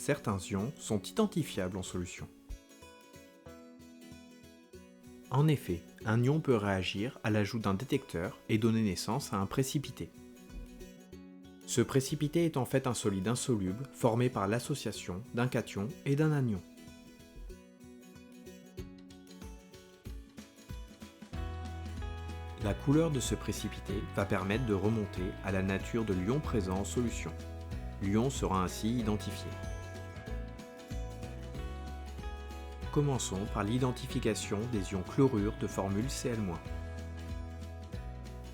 certains ions sont identifiables en solution. En effet, un ion peut réagir à l'ajout d'un détecteur et donner naissance à un précipité. Ce précipité est en fait un solide insoluble formé par l'association d'un cation et d'un anion. La couleur de ce précipité va permettre de remonter à la nature de l'ion présent en solution. L'ion sera ainsi identifié. Commençons par l'identification des ions chlorure de formule Cl-.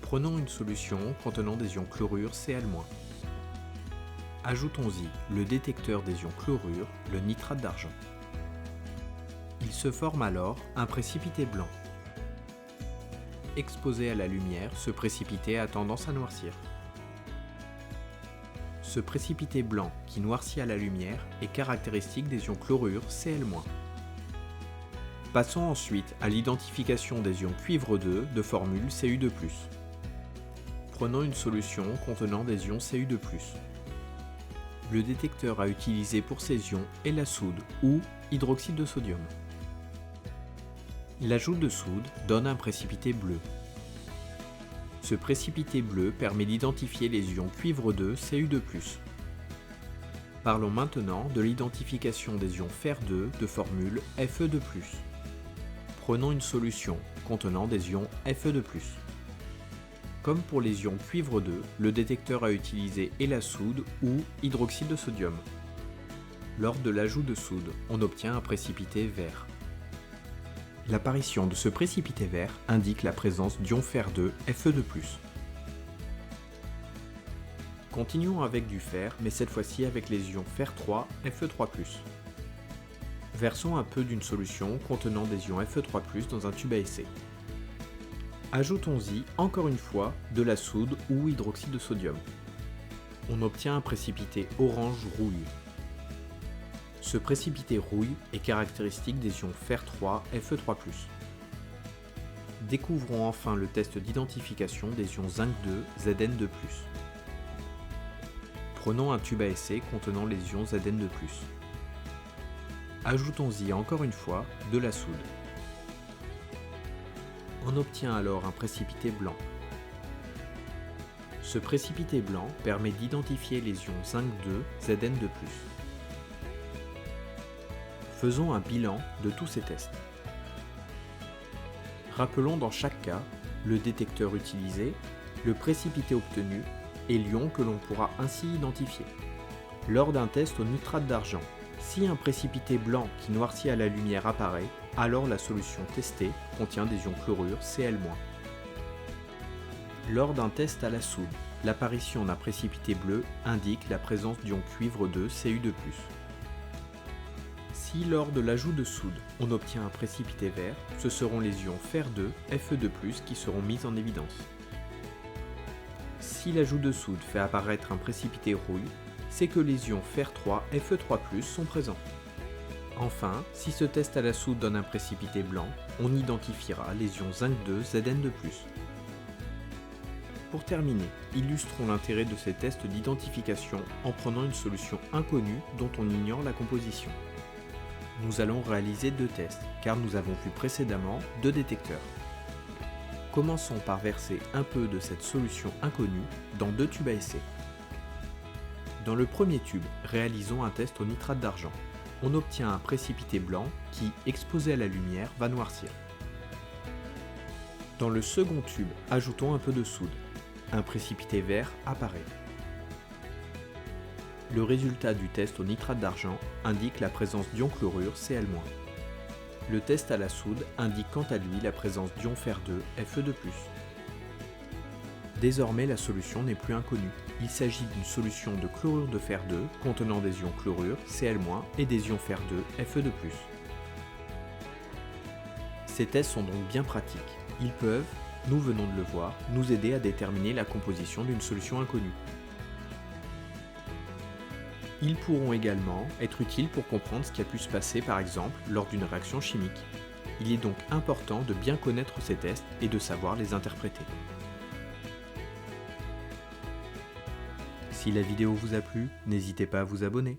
Prenons une solution contenant des ions chlorure Cl-. Ajoutons-y le détecteur des ions chlorure, le nitrate d'argent. Il se forme alors un précipité blanc. Exposé à la lumière, ce précipité a tendance à noircir. Ce précipité blanc qui noircit à la lumière est caractéristique des ions chlorure Cl-. Passons ensuite à l'identification des ions cuivre 2 de formule Cu2+. Prenons une solution contenant des ions Cu2+. Le détecteur à utiliser pour ces ions est la soude ou hydroxyde de sodium. L'ajout de soude donne un précipité bleu. Ce précipité bleu permet d'identifier les ions cuivre 2 Cu2+. Parlons maintenant de l'identification des ions fer 2 de formule Fe2+. Prenons une solution contenant des ions Fe2+. Comme pour les ions cuivre 2, le détecteur à utiliser est la soude ou hydroxyde de sodium. Lors de l'ajout de soude, on obtient un précipité vert. L'apparition de ce précipité vert indique la présence d'ion fer 2 Fe2+. Continuons avec du fer, mais cette fois-ci avec les ions fer 3 Fe3+. Versons un peu d'une solution contenant des ions Fe3+ dans un tube à essai. Ajoutons-y encore une fois de la soude ou hydroxyde de sodium. On obtient un précipité orange rouille. Ce précipité rouille est caractéristique des ions fer 3 Fe3+. Découvrons enfin le test d'identification des ions zinc 2 Zn2+. Prenons un tube à essai contenant les ions Zn2+. Ajoutons-y encore une fois de la soude. On obtient alors un précipité blanc. Ce précipité blanc permet d'identifier les ions zinc 2 Zn2+. Faisons un bilan de tous ces tests. Rappelons dans chaque cas le détecteur utilisé, le précipité obtenu et l'ion que l'on pourra ainsi identifier. Lors d'un test au nitrate d'argent, si un précipité blanc qui noircit à la lumière apparaît, alors la solution testée contient des ions chlorure Cl-. Lors d'un test à la soude, l'apparition d'un précipité bleu indique la présence d'ion cuivre 2 Cu2+. Si lors de l'ajout de soude, on obtient un précipité vert, ce seront les ions fer 2 Fe2+, qui seront mis en évidence. Si l'ajout de soude fait apparaître un précipité rouille, c'est que les ions fer 3 Fe3+ sont présents. Enfin, si ce test à la soude donne un précipité blanc, on identifiera les ions zinc 2 Zn2+. Pour terminer, illustrons l'intérêt de ces tests d'identification en prenant une solution inconnue dont on ignore la composition. Nous allons réaliser deux tests, car nous avons vu précédemment deux détecteurs. Commençons par verser un peu de cette solution inconnue dans deux tubes à essai. Dans le premier tube, réalisons un test au nitrate d'argent. On obtient un précipité blanc qui, exposé à la lumière, va noircir. Dans le second tube, ajoutons un peu de soude. Un précipité vert apparaît. Le résultat du test au nitrate d'argent indique la présence d'ion chlorure Cl-. Le test à la soude indique quant à lui la présence d'ion fer 2 Fe2+. Désormais, la solution n'est plus inconnue. Il s'agit d'une solution de chlorure de fer 2 contenant des ions chlorure Cl- et des ions fer 2 Fe2+. Ces tests sont donc bien pratiques. Ils peuvent, nous venons de le voir, nous aider à déterminer la composition d'une solution inconnue. Ils pourront également être utiles pour comprendre ce qui a pu se passer par exemple lors d'une réaction chimique. Il est donc important de bien connaître ces tests et de savoir les interpréter. Si la vidéo vous a plu, n'hésitez pas à vous abonner.